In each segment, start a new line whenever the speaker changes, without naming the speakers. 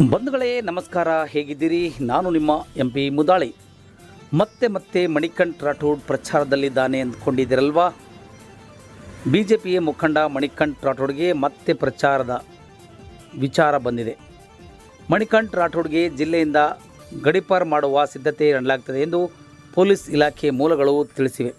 ಬಂಧುಗಳೇ ನಮಸ್ಕಾರ, ಹೇಗಿದ್ದೀರಿ? ನಾನು ನಿಮ್ಮ MP ಮುದಾಳಿ. ಮತ್ತೆ ಮಣಿಕಂಠ್ ರಾಠೋಡ್ ಪ್ರಚಾರದಲ್ಲಿದ್ದಾನೆ ಅಂದ್ಕೊಂಡಿದ್ದೀರಲ್ವಾ? BJPಯ ಮುಖಂಡ ಮಣಿಕಂಠ್ ರಾಠೋಡ್ಗೆ ಮತ್ತೆ ಪ್ರಚಾರದ ವಿಚಾರ ಬಂದಿದೆ. ಮಣಿಕಂಠ್ ರಾಠೋಡ್ಗೆ ಜಿಲ್ಲೆಯಿಂದ ಗಡೀಪಾರು ಮಾಡುವ ಸಿದ್ಧತೆ ನಡೆಸಲಾಗುತ್ತದೆ ಎಂದು ಪೊಲೀಸ್ ಇಲಾಖೆ ಮೂಲಗಳು ತಿಳಿಸಿವೆ.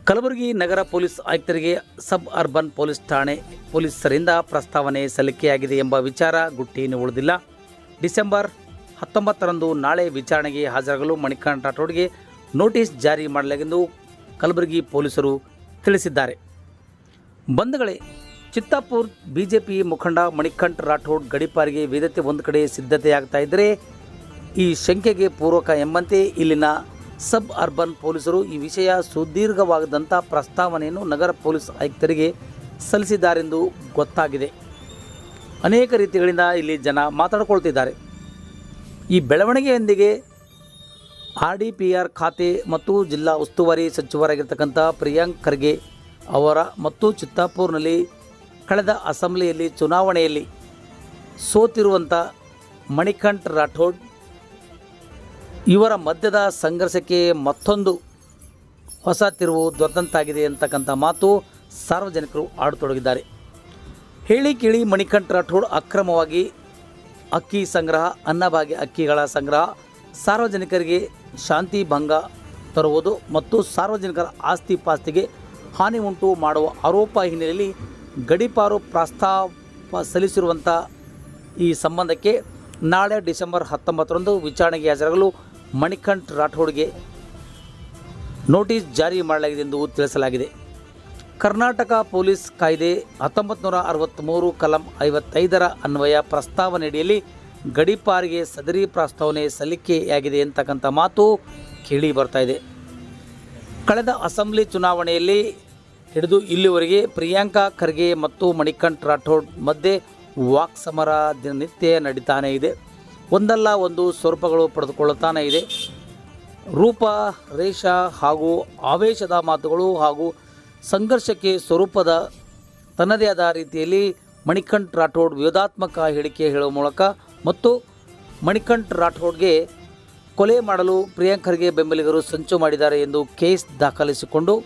ಕಲಬುರಗಿ ನಗರ ಪೊಲೀಸ್ ಆಯುಕ್ತರಿಗೆ ಸಬ್ ಅರ್ಬನ್ ಪೊಲೀಸ್ ಠಾಣೆ ಪೊಲೀಸರಿಂದ ಪ್ರಸ್ತಾವನೆ ಸಲ್ಲಿಕೆಯಾಗಿದೆ ಎಂಬ ವಿಚಾರ ಗುಟ್ಟೇನು ಉಳಿದಿಲ್ಲ. ಡಿಸೆಂಬರ್ 19ರಂದು ನಾಳೆ ವಿಚಾರಣೆಗೆ ಹಾಜರಾಗಲು ಮಣಿಕಂಠ್ ರಾಠೋಡ್ಗೆ ನೋಟಿಸ್ ಜಾರಿ ಮಾಡಲಾಗಿದ್ದು ಕಲಬುರಗಿ ಪೊಲೀಸರು ತಿಳಿಸಿದ್ದಾರೆ. ಬಂಧುಗಳೇ, ಚಿತ್ತಾಪುರ್ BJP ಮುಖಂಡ ಮಣಿಕಂಠ್ ರಾಠೋಡ್ ಗಡೀಪಾರಿಗೆ ವೇದಿಕೆ ಒಂದು ಕಡೆ ಸಿದ್ಧತೆಯಾಗ್ತಾ ಇದ್ದರೆ, ಈ ಶಂಕೆಗೆ ಪೂರ್ವಕ ಎಂಬಂತೆ ಇಲ್ಲಿನ ಸಬ್ ಅರ್ಬನ್ ಪೊಲೀಸರು ಈ ವಿಷಯ ಸುದೀರ್ಘವಾದಂಥ ಪ್ರಸ್ತಾವನೆಯನ್ನು ನಗರ ಪೊಲೀಸ್ ಆಯುಕ್ತರಿಗೆ ಸಲ್ಲಿಸಿದ್ದಾರೆಂದು ಗೊತ್ತಾಗಿದೆ. ಅನೇಕ ರೀತಿಗಳಿಂದ ಇಲ್ಲಿ ಜನ ಮಾತಾಡಿಕೊಳ್ತಿದ್ದಾರೆ. ಈ ಬೆಳವಣಿಗೆಯೊಂದಿಗೆ RDPR ಖಾತೆ ಮತ್ತು ಜಿಲ್ಲಾ ಉಸ್ತುವಾರಿ ಸಚಿವರಾಗಿರ್ತಕ್ಕಂಥ ಪ್ರಿಯಾಂಕ್ ಖರ್ಗೆ ಅವರ ಮತ್ತು ಚಿತ್ತಾಪುರ್ನಲ್ಲಿ ಕಳೆದ ಅಸೆಂಬ್ಲಿಯಲ್ಲಿ ಚುನಾವಣೆಯಲ್ಲಿ ಸೋತಿರುವಂಥ ಮಣಿಕಂಠ್ ರಾಠೋಡ್ ಇವರ ಮಧ್ಯದ ಸಂಘರ್ಷಕ್ಕೆ ಮತ್ತೊಂದು ಹೊಸ ತಿರುವು ದೊರೆತಂತಾಗಿದೆ ಅಂತಕ್ಕಂಥ ಮಾತು ಸಾರ್ವಜನಿಕರು ಆಡತೊಡಗಿದ್ದಾರೆ. ಹೇಳಿ ಕೇಳಿ ಮಣಿಕಂಠ್ ರಾಠೋಡ್ ಅಕ್ರಮವಾಗಿ ಅಕ್ಕಿ ಸಂಗ್ರಹ, ಅನ್ನಭಾಗ್ಯ ಅಕ್ಕಿಗಳ ಸಂಗ್ರಹ, ಸಾರ್ವಜನಿಕರಿಗೆ ಶಾಂತಿ ಭಂಗ ತರುವುದು ಮತ್ತು ಸಾರ್ವಜನಿಕರ ಆಸ್ತಿ ಪಾಸ್ತಿಗೆ ಹಾನಿ ಉಂಟು ಮಾಡುವ ಆರೋಪ ಹಿನ್ನೆಲೆಯಲ್ಲಿ ಗಡೀಪಾರು ಪ್ರಸ್ತಾವ ಸಲ್ಲಿಸಿರುವಂಥ ಈ ಸಂಬಂಧಕ್ಕೆ ನಾಳೆ ಡಿಸೆಂಬರ್ 19ರಂದು ವಿಚಾರಣೆಗೆ ಹಾಜರಾಗಲು ಮಣಿಕಂಠ್ ರಾಠೋಡ್ಗೆ ನೋಟಿಸ್ ಜಾರಿ ಮಾಡಲಾಗಿದೆ ಎಂದು ತಿಳಿಸಲಾಗಿದೆ. ಕರ್ನಾಟಕ ಪೊಲೀಸ್ ಕಾಯ್ದೆ 1963 ಕಲಂ 55ರ ಅನ್ವಯ ಪ್ರಸ್ತಾವನೆಯಡಿಯಲ್ಲಿ ಗಡೀಪಾರಿಗೆ ಸದರಿ ಪ್ರಸ್ತಾವನೆ ಸಲ್ಲಿಕೆಯಾಗಿದೆ ಅಂತಕ್ಕಂಥ ಮಾತು ಕೇಳಿ ಬರ್ತಾ ಇದೆ. ಕಳೆದ ಅಸೆಂಬ್ಲಿ ಚುನಾವಣೆಯಲ್ಲಿ ಹಿಡಿದು ಇಲ್ಲಿವರೆಗೆ ಪ್ರಿಯಾಂಕಾ ಖರ್ಗೆ ಮತ್ತು ಮಣಿಕಂಠ್ ರಾಠೋಡ್ ಮಧ್ಯೆ ವಾಕ್ಸಮರ ದಿನನಿತ್ಯ ನಡೀತಾನೇ ಇದೆ. ಒಂದಲ್ಲ ಒಂದು ಸ್ವರೂಪಗಳು ಪಡೆದುಕೊಳ್ಳುತ್ತಾನೇ ಇದೆ. ರೂಪ ರೇಷ ಹಾಗೂ ಆವೇಶದ ಮಾತುಗಳು ಹಾಗೂ ಸಂಘರ್ಷಕ್ಕೆ ಸ್ವರೂಪದ ತನ್ನದೇ ಆದ ರೀತಿಯಲ್ಲಿ ಮಣಿಕಂಠ್ ರಾಠೋಡ್ ವಿವಾದಾತ್ಮಕ ಹೇಳಿಕೆ ಹೇಳುವ ಮೂಲಕ ಮತ್ತು ಮಣಿಕಂಠ್ ರಾಠೋಡ್ಗೆ ಕೊಲೆ ಮಾಡಲು ಪ್ರಿಯಾಂಕ್ ಖರ್ಗೆ ಬೆಂಬಲಿಗರು ಸಂಚು ಮಾಡಿದ್ದಾರೆ ಎಂದು ಕೇಸ್ ದಾಖಲಿಸಿಕೊಂಡು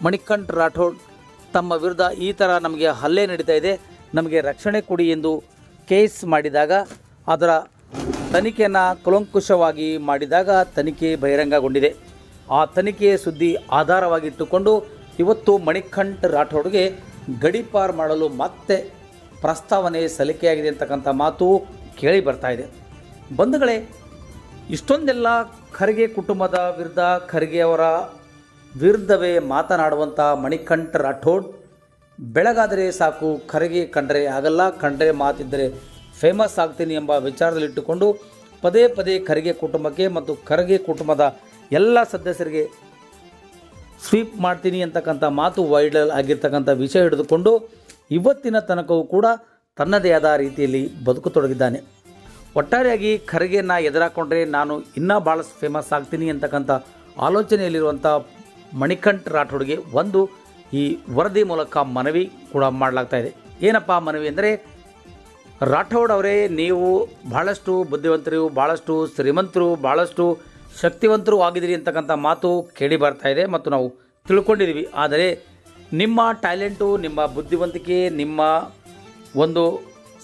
ಮಣಿಕಂಠ್ ರಾಠೋಡ್ ತಮ್ಮ ವಿರುದ್ಧ ಈ ಥರ ನಮಗೆ ಹಲ್ಲೆ ನಡೀತಾ ಇದೆ, ನಮಗೆ ರಕ್ಷಣೆ ಕೊಡಿ ಎಂದು ಕೇಸ್ ಮಾಡಿದಾಗ ಅದರ ತನಿಖೆಯನ್ನು ಕೂಲಂಕುಷವಾಗಿ ಮಾಡಿದಾಗ ತನಿಖೆ ಬಹಿರಂಗಗೊಂಡಿದೆ. ಆ ತನಿಖೆಯ ಸುದ್ದಿ ಆಧಾರವಾಗಿಟ್ಟುಕೊಂಡು ಇವತ್ತು ಮಣಿಕಂಠ್ ರಾಠೋಡ್ಗೆ ಗಡೀಪಾರು ಮಾಡಲು ಮತ್ತೆ ಪ್ರಸ್ತಾವನೆ ಸಲ್ಲಿಕೆಯಾಗಿದೆ ಅಂತಕ್ಕಂಥ ಮಾತು ಕೇಳಿ ಬರ್ತಾ ಇದೆ. ಬಂಧುಗಳೇ, ಇಷ್ಟೊಂದೆಲ್ಲ ಖರ್ಗೆ ಕುಟುಂಬದ ವಿರುದ್ಧ, ಖರ್ಗೆ ಅವರ ವಿರುದ್ಧವೇ ಮಾತನಾಡುವಂಥ ಮಣಿಕಂಠ್ ರಾಠೋಡ್ ಬೆಳಗಾದರೆ ಸಾಕು, ಖರ್ಗೆ ಕಂಡರೆ ಆಗಲ್ಲ, ಕಂಡರೆ ಮಾತಿದ್ದರೆ ಫೇಮಸ್ ಆಗ್ತೀನಿ ಎಂಬ ವಿಚಾರದಲ್ಲಿಟ್ಟುಕೊಂಡು ಪದೇ ಖರ್ಗೆ ಕುಟುಂಬಕ್ಕೆ ಮತ್ತು ಖರ್ಗೆ ಕುಟುಂಬದ ಎಲ್ಲ ಸದಸ್ಯರಿಗೆ ಸ್ವೀಪ್ ಮಾಡ್ತೀನಿ ಅಂತಕ್ಕಂಥ ಮಾತು ವೈರಲ್ ಆಗಿರ್ತಕ್ಕಂಥ ವಿಷಯ ಹಿಡಿದುಕೊಂಡು ಇವತ್ತಿನ ತನಕವೂ ಕೂಡ ತನ್ನದೇ ಆದ ರೀತಿಯಲ್ಲಿ ಬದುಕತೊಡಗಿದ್ದಾನೆ. ಒಟ್ಟಾರೆಯಾಗಿ ಖರ್ಗೆಯನ್ನು ಎದುರಾಕೊಂಡ್ರೆ ನಾನು ಇನ್ನೂ ಭಾಳ ಫೇಮಸ್ ಆಗ್ತೀನಿ ಅಂತಕ್ಕಂಥ ಆಲೋಚನೆಯಲ್ಲಿರುವಂಥ ಮಣಿಕಂಠ್ ರಾಠೋಡ್ಗೆ ಒಂದು ಈ ವರದಿ ಮೂಲಕ ಮನವಿ ಕೂಡ ಮಾಡಲಾಗ್ತಾ ಇದೆ. ಏನಪ್ಪ ಮನವಿ ಅಂದರೆ, ರಾಠೋಡ್ ಅವರೇ, ನೀವು ಭಾಳಷ್ಟು ಬುದ್ಧಿವಂತರು, ಭಾಳಷ್ಟು ಶ್ರೀಮಂತರು, ಭಾಳಷ್ಟು ಶಕ್ತಿವಂತರು ಆಗಿದ್ದೀರಿ ಅಂತಕ್ಕಂಥ ಮಾತು ಕೇಳಿ ಬರ್ತಾ ಇದೆ ಮತ್ತು ನಾವು ತಿಳ್ಕೊಂಡಿದ್ದೀವಿ. ಆದರೆ ನಿಮ್ಮ ಟ್ಯಾಲೆಂಟು, ನಿಮ್ಮ ಬುದ್ಧಿವಂತಿಕೆ, ನಿಮ್ಮ ಒಂದು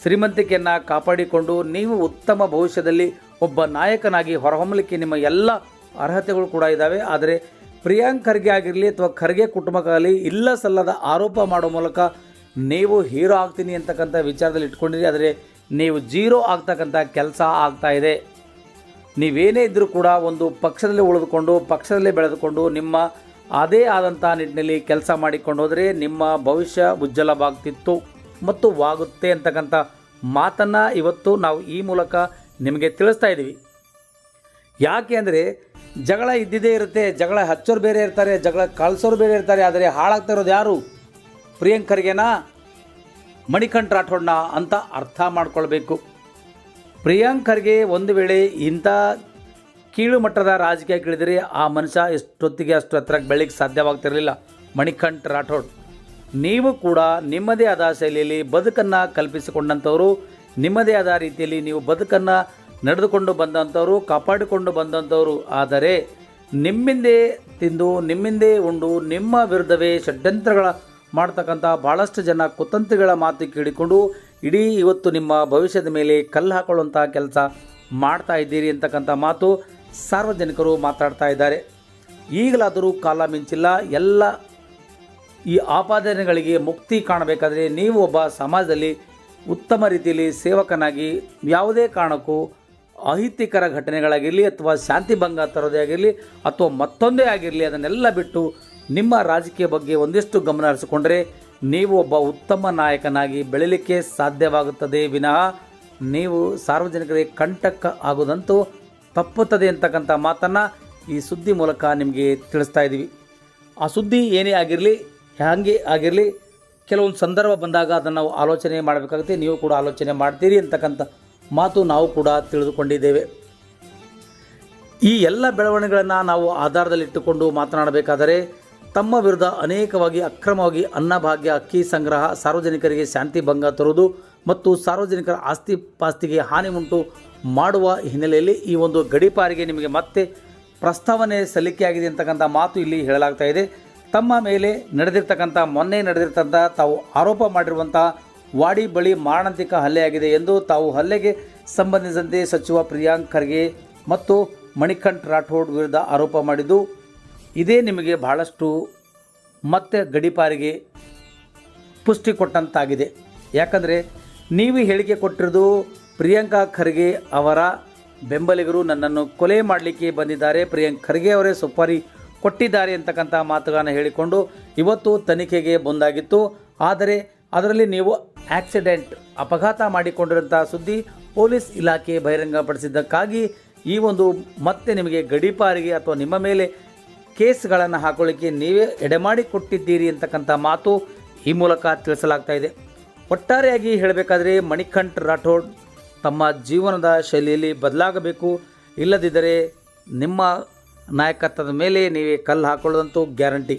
ಶ್ರೀಮಂತಿಕೆಯನ್ನು ಕಾಪಾಡಿಕೊಂಡು ನೀವು ಉತ್ತಮ ಭವಿಷ್ಯದಲ್ಲಿ ಒಬ್ಬ ನಾಯಕನಾಗಿ ಹೊರಹೊಮ್ಮಲಿಕ್ಕೆ ನಿಮ್ಮ ಎಲ್ಲ ಅರ್ಹತೆಗಳು ಕೂಡ ಇದ್ದಾವೆ. ಆದರೆ ಪ್ರಿಯಾಂಕ್ ಖರ್ಗೆ ಆಗಿರಲಿ ಅಥವಾ ಖರ್ಗೆ ಕುಟುಂಬಕ್ಕಾಗಲಿ ಇಲ್ಲ ಸಲ್ಲದ ಆರೋಪ ಮಾಡೋ ಮೂಲಕ ನೀವು ಹೀರೋ ಆಗ್ತೀನಿ ಅಂತಕ್ಕಂಥ ವಿಚಾರದಲ್ಲಿ ಇಟ್ಕೊಂಡಿರಿ. ಆದರೆ ನೀವು ಜೀರೋ ಆಗ್ತಕ್ಕಂಥ ಕೆಲಸ ಆಗ್ತಾ ಇದೆ. ನೀವೇನೇ ಇದ್ದರೂ ಕೂಡ ಒಂದು ಪಕ್ಷದಲ್ಲಿ ಉಳಿದುಕೊಂಡು, ಪಕ್ಷದಲ್ಲೇ ಬೆಳೆದುಕೊಂಡು, ನಿಮ್ಮ ಅದೇ ಆದಂಥ ನಿಟ್ಟಿನಲ್ಲಿ ಕೆಲಸ ಮಾಡಿಕೊಂಡು ಹೋದರೆ ನಿಮ್ಮ ಭವಿಷ್ಯ ಉಜ್ವಲವಾಗ್ತಿತ್ತು ಮತ್ತು ವಾಗುತ್ತೆ ಅಂತಕ್ಕಂಥ ಮಾತನ್ನು ಇವತ್ತು ನಾವು ಈ ಮೂಲಕ ನಿಮಗೆ ತಿಳಿಸ್ತಾ ಇದ್ದೀವಿ. ಯಾಕೆ ಅಂದರೆ ಜಗಳ ಇದ್ದಿದ್ದೇ ಇರುತ್ತೆ, ಜಗಳ ಹಚ್ಚೋರು ಬೇರೆ ಇರ್ತಾರೆ, ಜಗಳ ಕಳಿಸೋರು ಬೇರೆ ಇರ್ತಾರೆ. ಆದರೆ ಹಾಳಾಗ್ತಾ ಇರೋದು ಯಾರು? ಪ್ರಿಯಾಂಕ್ ಖರ್ಗೆನಾ, ಮಣಿಕಂಠ್ ರಾಠೋಡ್ನ ಅಂತ ಅರ್ಥ ಮಾಡ್ಕೊಳ್ಬೇಕು. ಪ್ರಿಯಾಂಕ್ ಖರ್ಗೆ ಒಂದು ವೇಳೆ ಇಂಥ ಕೀಳು ಮಟ್ಟದ ರಾಜಕೀಯ ಇಳಿದರೆ ಆ ಮನುಷ್ಯ ಎಷ್ಟೊತ್ತಿಗೆ ಅಷ್ಟು ಹತ್ತಿರಕ್ಕೆ ಬೆಳಗ್ಗೆ ಸಾಧ್ಯವಾಗ್ತಿರಲಿಲ್ಲ. ಮಣಿಕಂಠ್ ರಾಠೋಡ್ ನೀವು ಕೂಡ ನಿಮ್ಮದೇ ಆದ ಶೈಲಿಯಲ್ಲಿ ಬದುಕನ್ನು ಕಲ್ಪಿಸಿಕೊಂಡಂಥವರು, ನಿಮ್ಮದೇ ಆದ ರೀತಿಯಲ್ಲಿ ನೀವು ಬದುಕನ್ನು ನಡೆದುಕೊಂಡು ಬಂದಂಥವರು, ಕಾಪಾಡಿಕೊಂಡು ಬಂದಂಥವರು. ಆದರೆ ನಿಮ್ಮಿಂದೇ ತಿಂದು ನಿಮ್ಮಿಂದೇ ಉಂಡು ನಿಮ್ಮ ವಿರುದ್ಧವೇ ಷಡ್ಯಂತ್ರಗಳ ಮಾಡ್ತಕ್ಕಂಥ ಭಾಳಷ್ಟು ಜನ ಕುತಂತ್ರಿಗಳ ಮಾತು ಕೇಳಿಕೊಂಡು ಇಡೀ ಇವತ್ತು ನಿಮ್ಮ ಭವಿಷ್ಯದ ಮೇಲೆ ಕಲ್ಲು ಹಾಕೊಳ್ಳುವಂಥ ಕೆಲಸ ಮಾಡ್ತಾ ಇದ್ದೀರಿ ಅಂತಕ್ಕಂಥ ಮಾತು ಸಾರ್ವಜನಿಕರು ಮಾತಾಡ್ತಾ ಇದ್ದಾರೆ. ಈಗಲಾದರೂ ಕಾಲ ಮಿಂಚಿಲ್ಲ. ಎಲ್ಲ ಈ ಆಪಾದನೆಗಳಿಗೆ ಮುಕ್ತಿ ಕಾಣಬೇಕಾದರೆ ನೀವು ಒಬ್ಬ ಸಮಾಜದಲ್ಲಿ ಉತ್ತಮ ರೀತಿಯಲ್ಲಿ ಸೇವಕನಾಗಿ ಯಾವುದೇ ಕಾರಣಕ್ಕೂ ಅಹಿತಕರ ಘಟನೆಗಳಾಗಿರಲಿ ಅಥವಾ ಶಾಂತಿ ಭಂಗ ತರೋದೇ ಆಗಿರಲಿ ಅಥವಾ ಮತ್ತೊಂದೇ ಆಗಿರಲಿ ಅದನ್ನೆಲ್ಲ ಬಿಟ್ಟು ನಿಮ್ಮ ರಾಜಕೀಯ ಬಗ್ಗೆ ಒಂದಿಷ್ಟು ಗಮನ ಹರಿಸಿಕೊಂಡ್ರೆ ನೀವು ಒಬ್ಬ ಉತ್ತಮ ನಾಯಕನಾಗಿ ಬೆಳೀಲಿಕ್ಕೆ ಸಾಧ್ಯವಾಗುತ್ತದೆ ವಿನಃ ನೀವು ಸಾರ್ವಜನಿಕರಿಗೆ ಕಂಟಕ ಆಗೋದಂತೂ ತಪ್ಪುತ್ತದೆ ಅಂತಕ್ಕಂಥ ಮಾತನ್ನು ಈ ಸುದ್ದಿ ಮೂಲಕ ನಿಮಗೆ ತಿಳಿಸ್ತಾ ಇದ್ದೀವಿ. ಆ ಸುದ್ದಿ ಏನೇ ಆಗಿರಲಿ, ಹಾಗೆ ಆಗಿರಲಿ, ಕೆಲವೊಂದು ಸಂದರ್ಭ ಬಂದಾಗ ಅದನ್ನು ನಾವು ಆಲೋಚನೆ ಮಾಡಬೇಕಾಗುತ್ತೆ. ನೀವು ಕೂಡ ಆಲೋಚನೆ ಮಾಡ್ತೀರಿ ಅಂತಕ್ಕಂಥ ಮಾತು ನಾವು ಕೂಡ ತಿಳಿದುಕೊಂಡಿದ್ದೇವೆ. ಈ ಎಲ್ಲ ಬೆಳವಣಿಗೆಗಳನ್ನು ನಾವು ಆಧಾರದಲ್ಲಿಟ್ಟುಕೊಂಡು ಮಾತನಾಡಬೇಕಾದರೆ ತಮ್ಮ ವಿರುದ್ಧ ಅನೇಕವಾಗಿ ಅಕ್ರಮವಾಗಿ ಅನ್ನಭಾಗ್ಯ, ಅಕ್ಕಿ ಸಂಗ್ರಹ, ಸಾರ್ವಜನಿಕರಿಗೆ ಶಾಂತಿ ಭಂಗ ತರುವುದು ಮತ್ತು ಸಾರ್ವಜನಿಕರ ಆಸ್ತಿ ಪಾಸ್ತಿಗೆ ಹಾನಿ ಉಂಟು ಮಾಡುವ ಹಿನ್ನೆಲೆಯಲ್ಲಿ ಈ ಒಂದು ಗಡೀಪಾರಿಗೆ ನಿಮಗೆ ಮತ್ತೆ ಪ್ರಸ್ತಾವನೆ ಸಲ್ಲಿಕೆಯಾಗಿದೆ ಅಂತಕ್ಕಂಥ ಮಾತು ಇಲ್ಲಿ ಹೇಳಲಾಗ್ತಾ ಇದೆ. ತಮ್ಮ ಮೇಲೆ ಮೊನ್ನೆ ನಡೆದಿರ್ತಕ್ಕಂಥ ತಾವು ಆರೋಪ ಮಾಡಿರುವಂಥ ವಾಡಿ ಬಳಿ ಮಾರಣಾಂತಿಕ ಹಲ್ಲೆಯಾಗಿದೆ ಎಂದು ತಾವು ಹಲ್ಲೆಗೆ ಸಂಬಂಧಿಸಿದಂತೆ ಸಚಿವ ಪ್ರಿಯಾಂಕ್ ಖರ್ಗೆ ಮತ್ತು ಮಣಿಕಂಠ್ ರಾಠೋಡ್ ವಿರುದ್ಧ ಆರೋಪ ಮಾಡಿದ್ದು ಇದೇ ನಿಮಗೆ ಬಹಳಷ್ಟು ಮತ್ತೆ ಗಡೀಪಾರಿಗೆ ಪುಷ್ಟಿ ಕೊಟ್ಟಂತಾಗಿದೆ. ಯಾಕಂದರೆ ನೀವು ಹೇಳಿಕೆ ಕೊಟ್ಟಿರೋದು ಪ್ರಿಯಾಂಕಾ ಖರ್ಗೆ ಅವರ ಬೆಂಬಲಿಗರು ನನ್ನನ್ನು ಕೊಲೆ ಮಾಡಲಿಕ್ಕೆ ಬಂದಿದ್ದಾರೆ, ಪ್ರಿಯಾಂಕ್ ಖರ್ಗೆ ಅವರೇ ಸುಪಾರಿ ಕೊಟ್ಟಿದ್ದಾರೆ ಅಂತಕ್ಕಂಥ ಮಾತುಗಳನ್ನು ಹೇಳಿಕೊಂಡು ಇವತ್ತು ತನಿಖೆಗೆ ಮುಂದಾಗಿತ್ತು. ಆದರೆ ಅದರಲ್ಲಿ ನೀವು ಅಪಘಾತ ಮಾಡಿಕೊಂಡಿರುವಂಥ ಸುದ್ದಿ ಪೊಲೀಸ್ ಇಲಾಖೆ ಬಹಿರಂಗಪಡಿಸಿದ್ದಕ್ಕಾಗಿ ಈ ಒಂದು ಮತ್ತೆ ನಿಮಗೆ ಗಡೀಪಾರಿಗೆ ಅಥವಾ ನಿಮ್ಮ ಮೇಲೆ ಕೇಸ್ಗಳನ್ನು ಹಾಕೊಳ್ಳಿಕ್ಕೆ ನೀವೇ ಎಡೆಮಾಡಿ ಕೊಟ್ಟಿದ್ದೀರಿ ಅಂತಕ್ಕಂಥ ಮಾತು ಈ ಮೂಲಕ ತಿಳಿಸಲಾಗ್ತಾ ಇದೆ. ಒಟ್ಟಾರೆಯಾಗಿ ಹೇಳಬೇಕಾದ್ರೆ ಮಣಿಕಂಠ್ ರಾಠೋಡ್ ತಮ್ಮ ಜೀವನದ ಶೈಲಿಯಲ್ಲಿ ಬದಲಾಗಬೇಕು. ಇಲ್ಲದಿದ್ದರೆ ನಿಮ್ಮ ನಾಯಕತ್ವದ ಮೇಲೆ ನೀವೇ ಕಲ್ಲು ಹಾಕೊಳ್ಳೋದಂತೂ ಗ್ಯಾರಂಟಿ.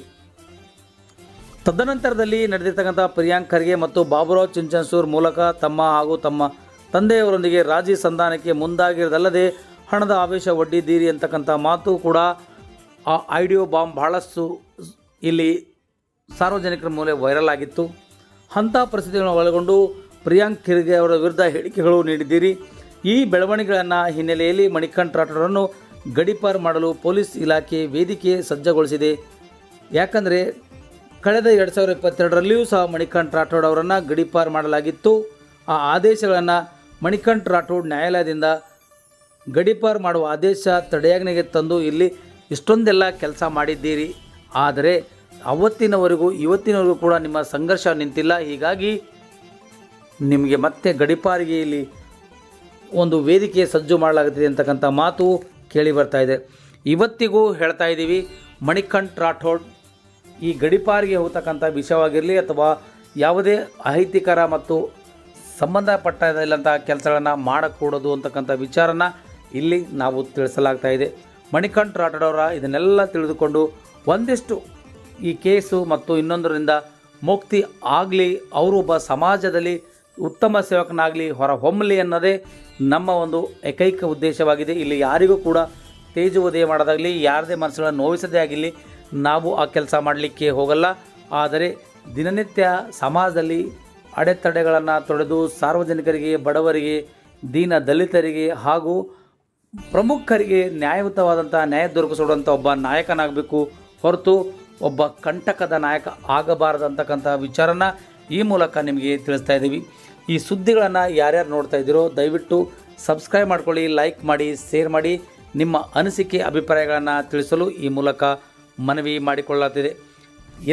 ತದನಂತರದಲ್ಲಿ ನಡೆದಿರ್ತಕ್ಕಂಥ ಪ್ರಿಯಾಂಕ್ ಖರ್ಗೆ ಮತ್ತು ಬಾಬುರಾವ್ ಚಿಂಚನ್ಸೂರ್ ಮೂಲಕ ತಮ್ಮ ಹಾಗೂ ತಮ್ಮ ತಂದೆಯವರೊಂದಿಗೆ ರಾಜಿ ಸಂಧಾನಕ್ಕೆ ಮುಂದಾಗಿರೋದಲ್ಲದೆ ಹಣದ ಆವೇಶ ಒಡ್ಡಿದ್ದೀರಿ ಅಂತಕ್ಕಂಥ ಮಾತು ಕೂಡ ಆ ಆಡಿಯೋ ಬಾಂಬ್ ಬಹಳಷ್ಟು ಇಲ್ಲಿ ಸಾರ್ವಜನಿಕರ ಮೂಲಕ ವೈರಲ್ ಆಗಿತ್ತು. ಅಂಥ ಪರಿಸ್ಥಿತಿಗಳನ್ನು ಒಳಗೊಂಡು ಪ್ರಿಯಾಂಕ್ ಖರ್ಗೆ ಅವರ ವಿರುದ್ಧ ಹೇಳಿಕೆಗಳು ನೀಡಿದ್ದೀರಿ. ಈ ಬೆಳವಣಿಗೆಗಳನ್ನು ಹಿನ್ನೆಲೆಯಲ್ಲಿ ಮಣಿಕಂಠ್ ರಾಠೋಡರನ್ನು ಗಡೀಪಾರು ಮಾಡಲು ಪೊಲೀಸ್ ಇಲಾಖೆ ವೇದಿಕೆ ಸಜ್ಜುಗೊಳಿಸಿದೆ. ಯಾಕಂದರೆ ಕಳೆದ 2022ರಲ್ಲಿಯೂ ಸಹ ಮಣಿಕಂಠ್ ರಾಠೋಡ್ ಅವರನ್ನು ಗಡೀಪಾರು ಮಾಡಲಾಗಿತ್ತು. ಆ ಆದೇಶಗಳನ್ನು ಮಣಿಕಂಠ್ ರಾಠೋಡ್ ನ್ಯಾಯಾಲಯದಿಂದ ಗಡೀಪಾರು ಮಾಡುವ ಆದೇಶ ತಡೆಯಾಜ್ಞೆಗೆ ತಂದು ಇಲ್ಲಿ ಇಷ್ಟೊಂದೆಲ್ಲ ಕೆಲಸ ಮಾಡಿದ್ದೀರಿ. ಆದರೆ ಇವತ್ತಿನವರೆಗೂ ಕೂಡ ನಿಮ್ಮ ಸಂಘರ್ಷ ನಿಂತಿಲ್ಲ. ಹೀಗಾಗಿ ನಿಮಗೆ ಮತ್ತೆ ಗಡೀಪಾರಿಗೆ ಇಲ್ಲಿ ಒಂದು ವೇದಿಕೆ ಸಜ್ಜು ಮಾಡಲಾಗುತ್ತಿದೆ ಅಂತಕ್ಕಂಥ ಮಾತು ಕೇಳಿ ಬರ್ತಾ ಇದೆ. ಇವತ್ತಿಗೂ ಹೇಳ್ತಾ ಇದ್ದೀವಿ, ಮಣಿಕಂಠ್ ರಾಠೋಡ್ ಈ ಗಡೀಪಾರಿಗೆ ಹೋಗ್ತಕ್ಕಂಥ ವಿಷಯವಾಗಿರಲಿ ಅಥವಾ ಯಾವುದೇ ಅಹಿತಕರ ಮತ್ತು ಸಂಬಂಧಪಟ್ಟದಿಲ್ಲಂಥ ಕೆಲಸಗಳನ್ನು ಮಾಡಕೂಡದು ಅಂತಕ್ಕಂಥ ವಿಚಾರನ ಇಲ್ಲಿ ನಾವು ತಿಳಿಸಲಾಗ್ತಾ ಇದೆ. ಮಣಿಕಂಠ್ ರಾಠೋಡ್ ಅವರ ಇದನ್ನೆಲ್ಲ ತಿಳಿದುಕೊಂಡು ಒಂದಿಷ್ಟು ಈ ಕೇಸು ಮತ್ತು ಇನ್ನೊಂದರಿಂದ ಮುಕ್ತಿ ಆಗಲಿ, ಅವರು ಒಬ್ಬ ಸಮಾಜದಲ್ಲಿ ಉತ್ತಮ ಸೇವಕನಾಗಲಿ ಹೊರಹೊಮ್ಮಲಿ ಅನ್ನೋದೇ ನಮ್ಮ ಒಂದು ಏಕೈಕ ಉದ್ದೇಶವಾಗಿದೆ. ಇಲ್ಲಿ ಯಾರಿಗೂ ಕೂಡ ತೇಜೋವಧೆ ಮಾಡೋದಾಗಲಿ, ಯಾರದೇ ಮನಸ್ಸುಗಳನ್ನು ನೋವಿಸದೇ ಆಗಿರಲಿ, ನಾವು ಆ ಕೆಲಸ ಮಾಡಲಿಕ್ಕೆ ಹೋಗಲ್ಲ. ಆದರೆ ದಿನನಿತ್ಯ ಸಮಾಜದಲ್ಲಿ ಅಡೆತಡೆಗಳನ್ನು ತೊಡೆದು ಸಾರ್ವಜನಿಕರಿಗೆ, ಬಡವರಿಗೆ, ದೀನ ದಲಿತರಿಗೆ ಹಾಗೂ ಪ್ರಮುಖರಿಗೆ ನ್ಯಾಯಯುತವಾದಂಥ ನ್ಯಾಯ ದೊರಕಿಸುವಂಥ ಒಬ್ಬ ನಾಯಕನಾಗಬೇಕು ಹೊರತು ಒಬ್ಬ ಕಂಟಕದ ನಾಯಕ ಆಗಬಾರದಂತಕ್ಕಂಥ ವಿಚಾರನ ಈ ಮೂಲಕ ನಿಮಗೆ ತಿಳಿಸ್ತಾ ಇದ್ದೀವಿ. ಈ ಸುದ್ದಿಗಳನ್ನು ಯಾರ್ಯಾರು ನೋಡ್ತಾ ಇದ್ದೀರೋ ದಯವಿಟ್ಟು ಸಬ್ಸ್ಕ್ರೈಬ್ ಮಾಡ್ಕೊಳ್ಳಿ, ಲೈಕ್ ಮಾಡಿ, ಶೇರ್ ಮಾಡಿ. ನಿಮ್ಮ ಅನಿಸಿಕೆ ಅಭಿಪ್ರಾಯಗಳನ್ನು ತಿಳಿಸಲು ಈ ಮೂಲಕ ಮನವಿ ಮಾಡಿಕೊಳ್ಳುತ್ತಿದೆ.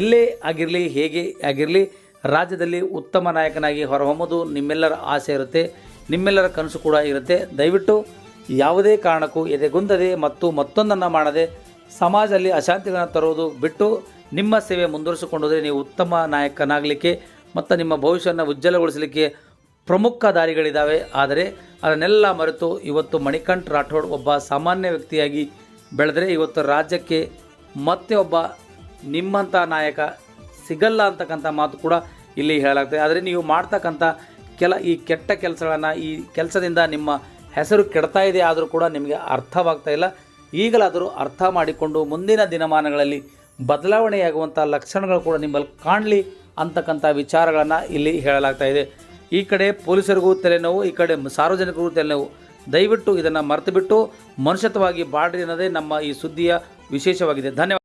ಎಲ್ಲೇ ಆಗಿರಲಿ, ಹೇಗೆ ಆಗಿರಲಿ, ರಾಜ್ಯದಲ್ಲಿ ಉತ್ತಮ ನಾಯಕನಾಗಿ ಹೊರಹೊಮ್ಮದು ನಿಮ್ಮೆಲ್ಲರ ಆಸೆ ಇರುತ್ತೆ, ನಿಮ್ಮೆಲ್ಲರ ಕನಸು ಕೂಡ ಇರುತ್ತೆ. ದಯವಿಟ್ಟು ಯಾವುದೇ ಕಾರಣಕ್ಕೂ ಎದೆಗುಂದದೆ ಮತ್ತು ಮತ್ತೊಂದನ್ನು ಮಾಡದೆ ಸಮಾಜದಲ್ಲಿ ಅಶಾಂತಿಗಳನ್ನು ತರುವುದು ಬಿಟ್ಟು ನಿಮ್ಮ ಸೇವೆ ಮುಂದುವರಿಸಿಕೊಂಡೋದ್ರೆ ನೀವು ಉತ್ತಮ ನಾಯಕನಾಗಲಿಕ್ಕೆ ಮತ್ತು ನಿಮ್ಮ ಭವಿಷ್ಯವನ್ನು ಉಜ್ವಲಗೊಳಿಸಲಿಕ್ಕೆ ಪ್ರಮುಖ ದಾರಿಗಳಿದ್ದಾವೆ. ಆದರೆ ಅದನ್ನೆಲ್ಲ ಮರೆತು ಇವತ್ತು ಮಣಿಕಂಠ್ ರಾಠೋಡ್ ಒಬ್ಬ ಸಾಮಾನ್ಯ ವ್ಯಕ್ತಿಯಾಗಿ ಬೆಳೆದರೆ ಇವತ್ತು ರಾಜ್ಯಕ್ಕೆ ಮತ್ತೆ ಒಬ್ಬ ನಿಮ್ಮಂಥ ನಾಯಕ ಸಿಗಲ್ಲ ಅಂತಕ್ಕಂಥ ಮಾತು ಕೂಡ ಇಲ್ಲಿ ಹೇಳಲಾಗ್ತದೆ. ಆದರೆ ನೀವು ಮಾಡ್ತಕ್ಕಂಥ ಈ ಕೆಟ್ಟ ಕೆಲಸಗಳನ್ನು, ಈ ಕೆಲಸದಿಂದ ನಿಮ್ಮ ಹೆಸರು ಕೆಡ್ತಾ ಇದೆ ಆದರೂ ಕೂಡ ನಿಮಗೆ ಅರ್ಥವಾಗ್ತಾ ಇಲ್ಲ. ಈಗಲಾದರೂ ಅರ್ಥ ಮಾಡಿಕೊಂಡು ಮುಂದಿನ ದಿನಮಾನಗಳಲ್ಲಿ ಬದಲಾವಣೆಯಾಗುವಂಥ ಲಕ್ಷಣಗಳು ಕೂಡ ನಿಮ್ಮಲ್ಲಿ ಕಾಣಲಿ ಅಂತಕ್ಕಂಥ ವಿಚಾರಗಳನ್ನು ಇಲ್ಲಿ ಹೇಳಲಾಗ್ತಾ ಇದೆ. ಈ ಕಡೆ ಪೊಲೀಸರಿಗೂ ತಲೆನೋವು, ಈ ಕಡೆ ಸಾರ್ವಜನಿಕರಿಗೂ ತಲೆನೋವು. ದಯವಿಟ್ಟು ಇದನ್ನು ಮರೆತುಬಿಟ್ಟು ಮನುಷ್ಯತ್ವವಾಗಿ ಬಾಳ್ರಿ ಅನ್ನೋದೇ ನಮ್ಮ ಈ ಸುದ್ದಿಯ ವಿಶೇಷವಾಗಿದೆ. ಧನ್ಯವಾದ.